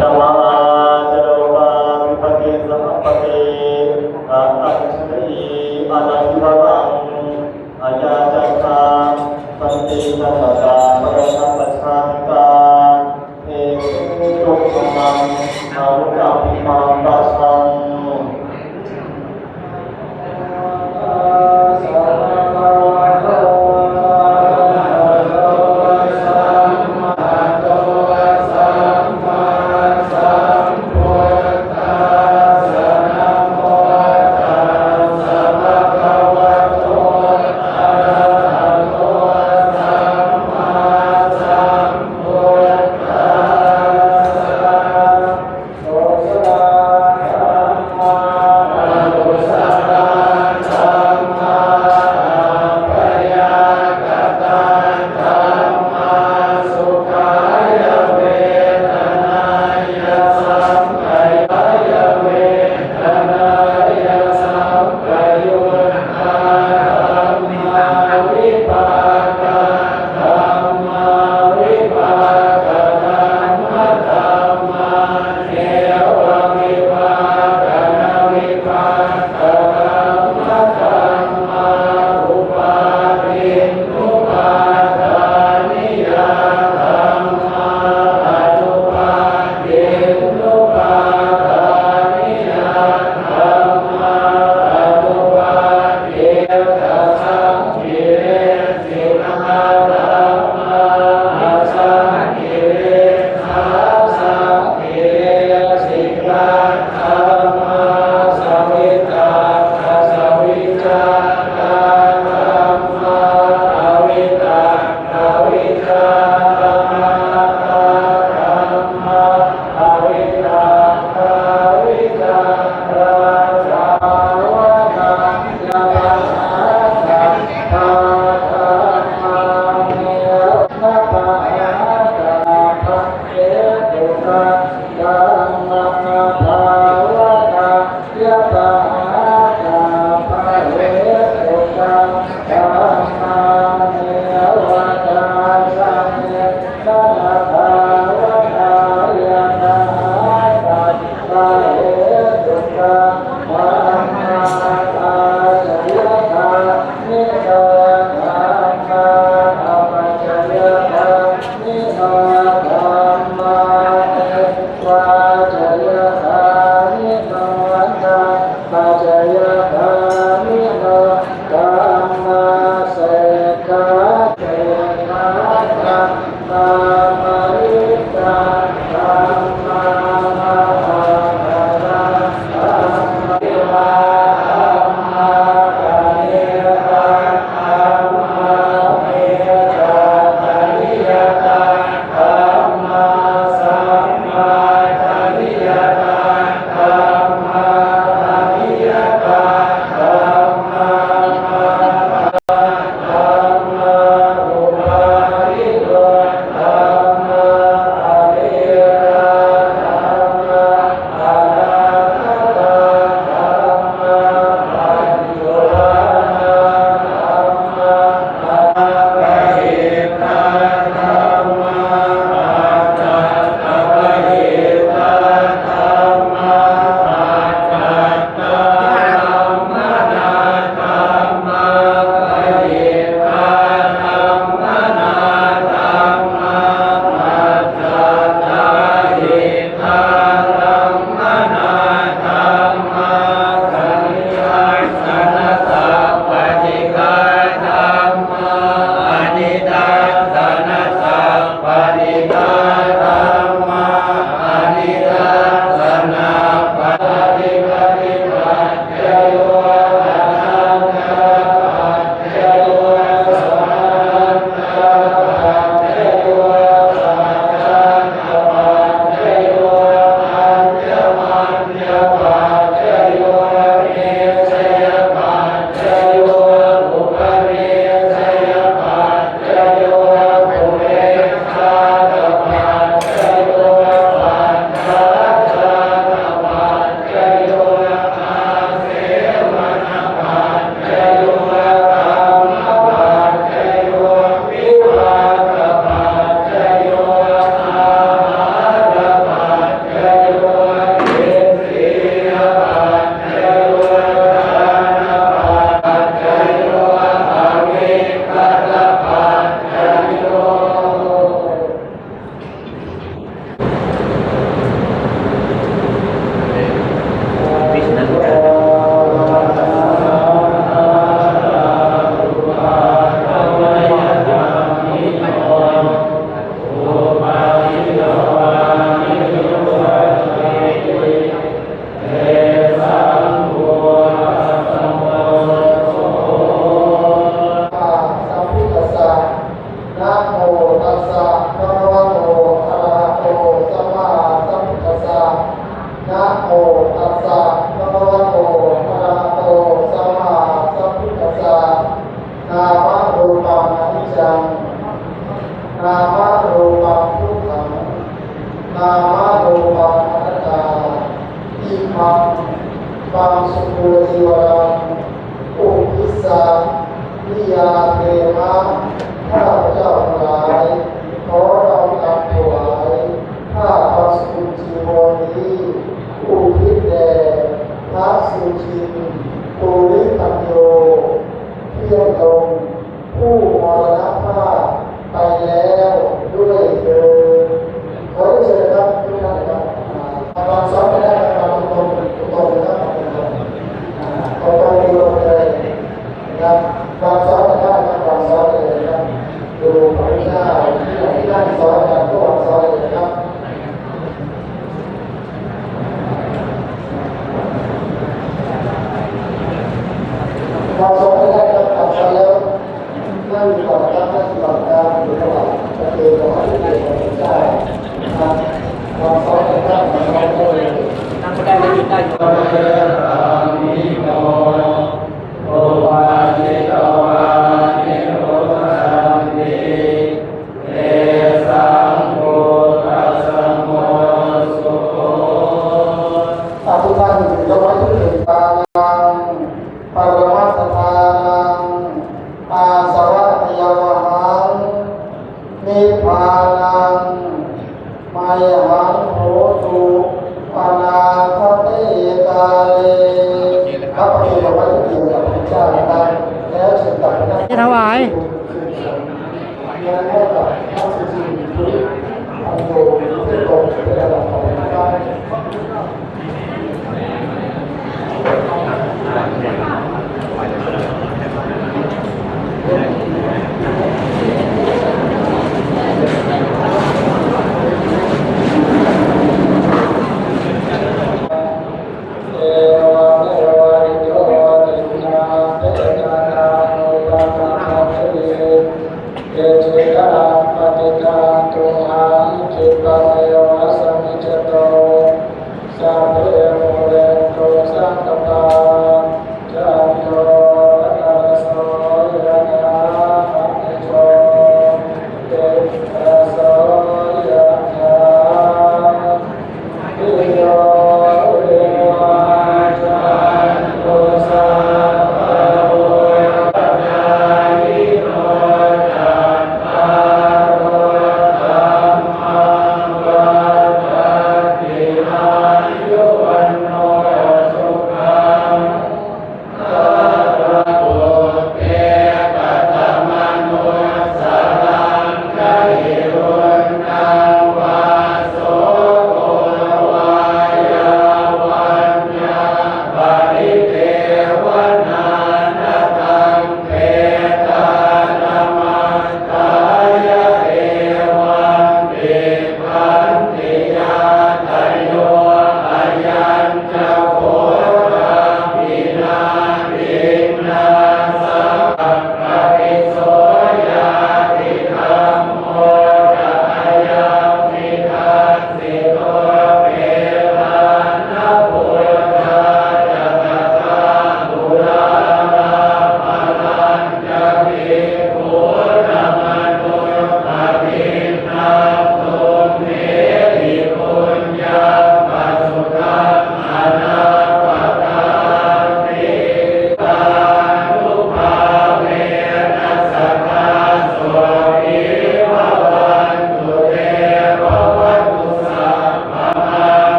ธรรมาจโรกาวิปกิสัมปเตอาตัญชลีอานันติวังอาญาจักขาปันติสัพพะปะระทัปปะชานิกาเอตุตุมังอารุกาภิมาปัสสัง มาโลปังอนัตตาอิมังปังสุโขทิวรังอุปิสสะนิยาเตมะข้าพเจ้าทั้งหลายขอเรานำถวายผ้าปัสสุจีวรนี้อุทิศแด่พระสุชินปุริปัญโยเพียงตรงผู้มรณภาพไปแล้วด้วยเถิดขอเชิญครับทุกท่านครับวางซ้อนไม่ได้ครับตรงนะครับตรงดีลงเลยนะครับวางซ้อนไม่ได้ครับวางซ้อนเลยครับดูพระพุทธเจ้าที่นั่งซ้อนกันก็วางซ้อนเลยครับวางซ้อนไม่ได้ครับวางซ้อนแล้วนั่งอยู่ก่อนครับนั่งอยู่ก่อนครับอยู่ระหว่างจะเดินของพระพุทธเจ้าครับวางซ้อนเลยครับวางซ้อนเลยนั่งไม่ได้ไม่ยืนได้อยู่โอวาทิโตวานิโรสันติเอสังโฆตัสสะโมสุโขทุกท่านยกไว้ทุกหนึ่งปานังปรมัตถทานังอาสวะพยวหังนิพพานังมายหังโหตุปนาคติกาเลพระปฏิบัติไว้ทุกเกี่ยวกับพระเจ้านะครับแล้วเชิญกับพระ ถวาย ยังไม่